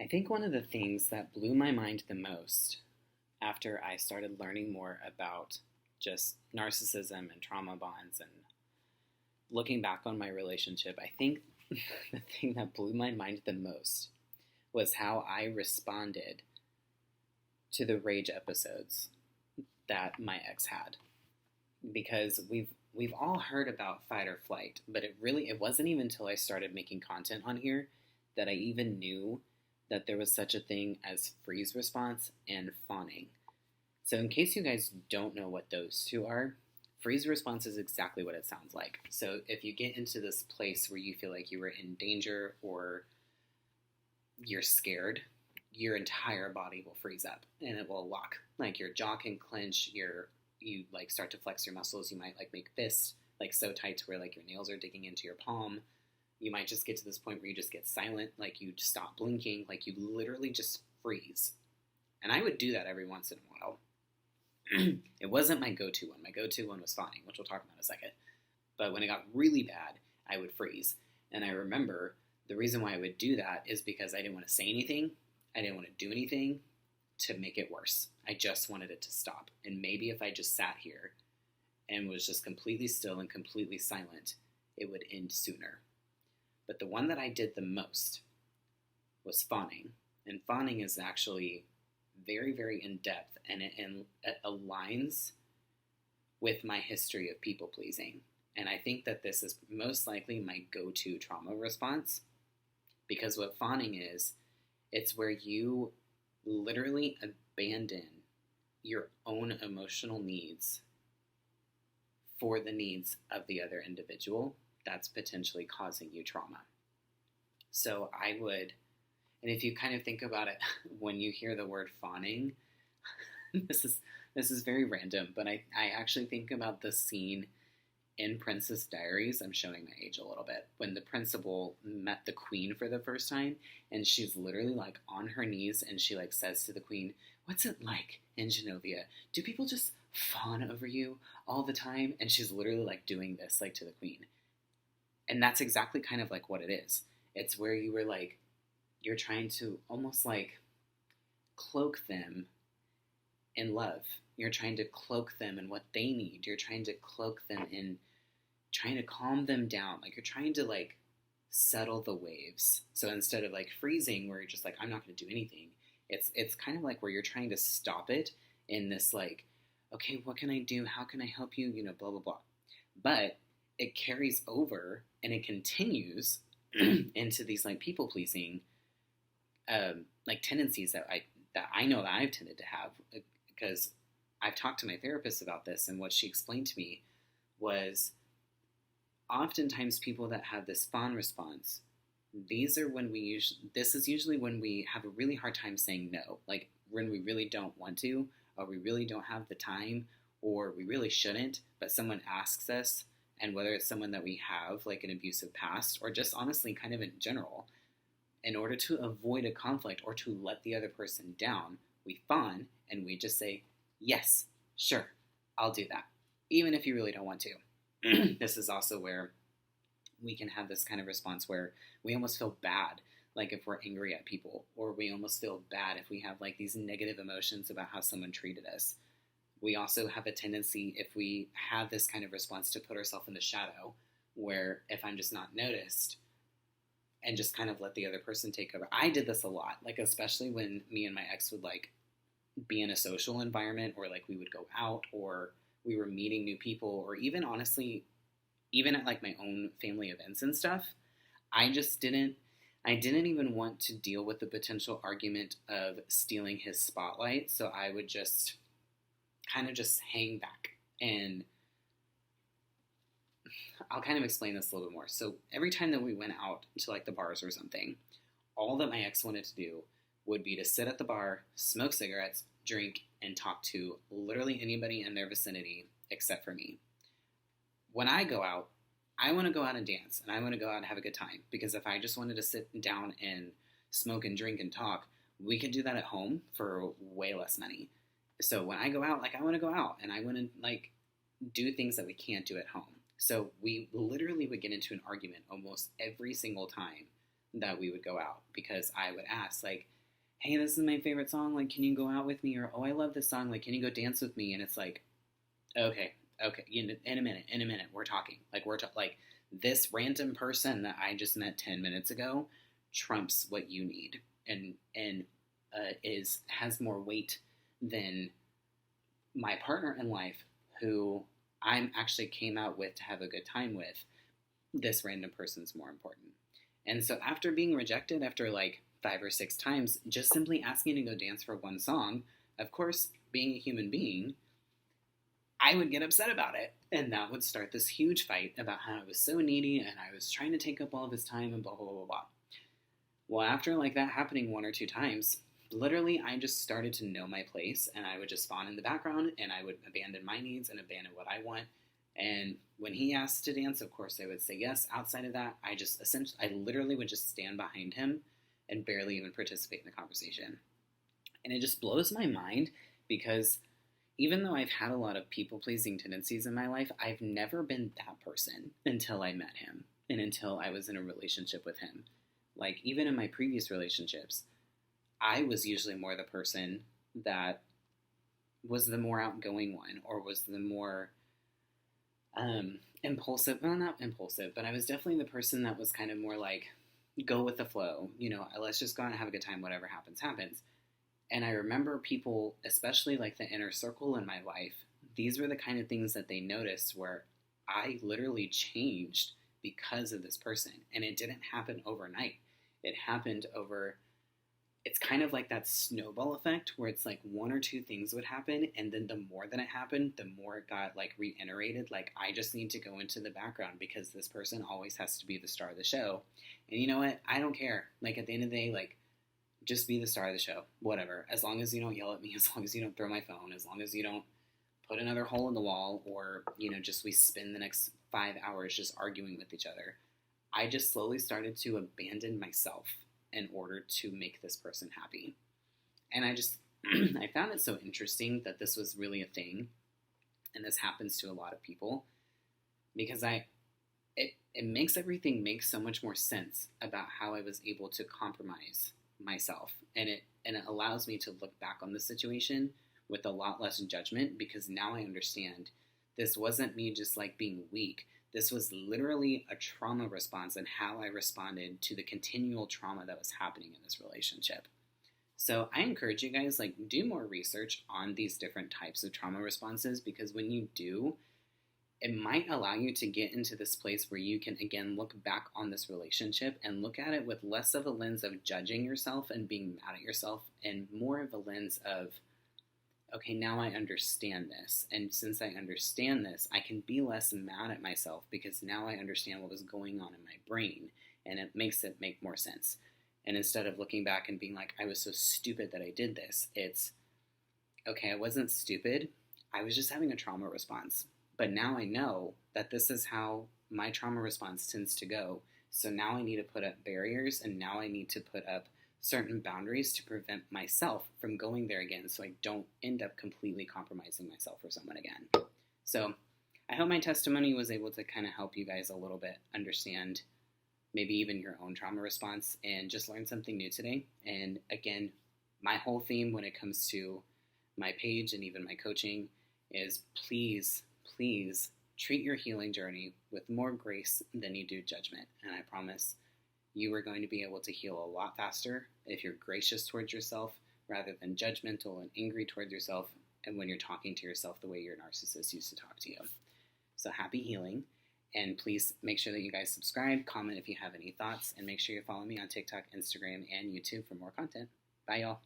think one of the things that blew my mind the most after I started learning more about just narcissism and trauma bonds and looking back on my relationship, I think the thing that blew my mind the most was how I responded to the rage episodes that my ex had. Because we've all heard about fight or flight, but it wasn't even until I started making content on here that I even knew that there was such a thing as freeze response and fawning. So in case you guys don't know what those two are, freeze response is exactly what it sounds like. So if you get into this place where you feel like you were in danger or you're scared, your entire body will freeze up and it will lock. Like your jaw can clench, you like start to flex your muscles. You might like make fists like so tight to where like your nails are digging into your palm. You might just get to this point where you just get silent, like you stop blinking, like you literally just freeze. And I would do that every once in a while. It wasn't my go-to one. My go-to one was fawning, which we'll talk about in a second. But when it got really bad, I would freeze. And I remember the reason why I would do that is because I didn't want to say anything. I didn't want to do anything to make it worse. I just wanted it to stop. And maybe if I just sat here and was just completely still and completely silent, it would end sooner. But the one that I did the most was fawning. And fawning is actually very, very in-depth, and it aligns with my history of people-pleasing. And I think that this is most likely my go-to trauma response, because what fawning is, it's where you literally abandon your own emotional needs for the needs of the other individual that's potentially causing you trauma. So I would, and if you kind of think about it, when you hear the word fawning, this is very random, but I actually think about the scene in Princess Diaries. I'm showing my age a little bit. When the principal met the queen for the first time, and she's literally like on her knees, and she like says to the queen, "What's it like in Genovia? Do people just fawn over you all the time?" And she's literally like doing this like to the queen. And that's exactly kind of like what it is. It's where you were like, you're trying to almost like cloak them in love. You're trying to cloak them in what they need. You're trying to cloak them in trying to calm them down. Like you're trying to like settle the waves. So instead of like freezing where you're just like, I'm not going to do anything, it's kind of like where you're trying to stop it in this like, okay, what can I do? How can I help you? You know, blah, blah, blah. But it carries over and it continues into these like people pleasing like tendencies that I know that I've tended to have, because I've talked to my therapist about this, and what she explained to me was oftentimes people that have this fawn response, this is usually when we have a really hard time saying no, like when we really don't want to, or we really don't have the time, or we really shouldn't, but someone asks us, and whether it's someone that we have like an abusive past, or just honestly kind of in general, in order to avoid a conflict or to let the other person down, we fawn and we just say, yes, sure, I'll do that, even if you really don't want to. This is also where we can have this kind of response where we almost feel bad, like if we're angry at people, or we almost feel bad if we have like these negative emotions about how someone treated us. We also have a tendency, if we have this kind of response, to put ourselves in the shadow, where if I'm just not noticed, and just kind of let the other person take over. I did this a lot, like especially when me and my ex would like be in a social environment, or like we would go out, or we were meeting new people, or even honestly, even at like my own family events and stuff. I didn't even want to deal with the potential argument of stealing his spotlight. So I would just kind of just hang back, and I'll kind of explain this a little bit more. So every time that we went out to like the bars or something, all that my ex wanted to do would be to sit at the bar, smoke cigarettes, drink, and talk to literally anybody in their vicinity except for me. When I go out, I want to go out and dance, and I want to go out and have a good time, because if I just wanted to sit down and smoke and drink and talk, we could do that at home for way less money. So when I go out, like I want to go out, and I want to like do things that we can't do at home. So we literally would get into an argument almost every single time that we would go out, because I would ask, like, hey, this is my favorite song, like, can you go out with me? Or, oh, I love this song, like, can you go dance with me? And it's like, okay, in a minute, we're talking. Like, like, this random person that I just met 10 minutes ago trumps what you need, and has more weight than my partner in life, who I'm actually came out with to have a good time with. This random person's more important. And so after being rejected after like 5 or 6 times, just simply asking to go dance for one song, of course, being a human being, I would get upset about it. And that would start this huge fight about how I was so needy and I was trying to take up all of his time and blah, blah, blah, blah. Well, after like that happening 1 or 2 times, literally I just started to know my place, and I would just fawn in the background, and I would abandon my needs and abandon what I want. And when he asked to dance, of course I would say yes. Outside of that, I literally would just stand behind him and barely even participate in the conversation. And it just blows my mind, because even though I've had a lot of people-pleasing tendencies in my life, I've never been that person until I met him and until I was in a relationship with him. Like, even in my previous relationships, I was usually more the person that was the more outgoing one, or was the more impulsive. Well, not impulsive, but I was definitely the person that was kind of more like, go with the flow. You know, let's just go out and have a good time. Whatever happens, happens. And I remember people, especially like the inner circle in my life, these were the kind of things that they noticed where I literally changed because of this person. And it didn't happen overnight. It happened over, it's kind of like that snowball effect where it's like 1 or 2 things would happen, and then the more that it happened, the more it got like reiterated. Like, I just need to go into the background because this person always has to be the star of the show. And you know what? I don't care. Like, at the end of the day, like, just be the star of the show. Whatever. As long as you don't yell at me, as long as you don't throw my phone, as long as you don't put another hole in the wall, or, you know, just we spend the next 5 hours just arguing with each other. I just slowly started to abandon myself in order to make this person happy. And I just, I found it so interesting that this was really a thing, and this happens to a lot of people, because it makes everything make so much more sense about how I was able to compromise myself, and it allows me to look back on the situation with a lot less judgment, because now I understand this wasn't me just like being weak. This was literally a trauma response, and how I responded to the continual trauma that was happening in this relationship. So I encourage you guys, like, do more research on these different types of trauma responses, because when you do, it might allow you to get into this place where you can, again, look back on this relationship and look at it with less of a lens of judging yourself and being mad at yourself, and more of a lens of, okay, now I understand this. And since I understand this, I can be less mad at myself, because now I understand what was going on in my brain, and it makes it make more sense. And instead of looking back and being like, I was so stupid that I did this, it's, okay, I wasn't stupid. I was just having a trauma response. But now I know that this is how my trauma response tends to go. So now I need to put up barriers, and now I need to put up certain boundaries to prevent myself from going there again, so I don't end up completely compromising myself for someone again. So I hope my testimony was able to kind of help you guys a little bit understand maybe even your own trauma response, and just learn something new today. And again, my whole theme when it comes to my page and even my coaching is, please treat your healing journey with more grace than you do judgment. And I promise you are going to be able to heal a lot faster if you're gracious towards yourself rather than judgmental and angry towards yourself, and when you're talking to yourself the way your narcissist used to talk to you. So happy healing, and please make sure that you guys subscribe, comment if you have any thoughts, and make sure you follow me on TikTok, Instagram, and YouTube for more content. Bye, y'all.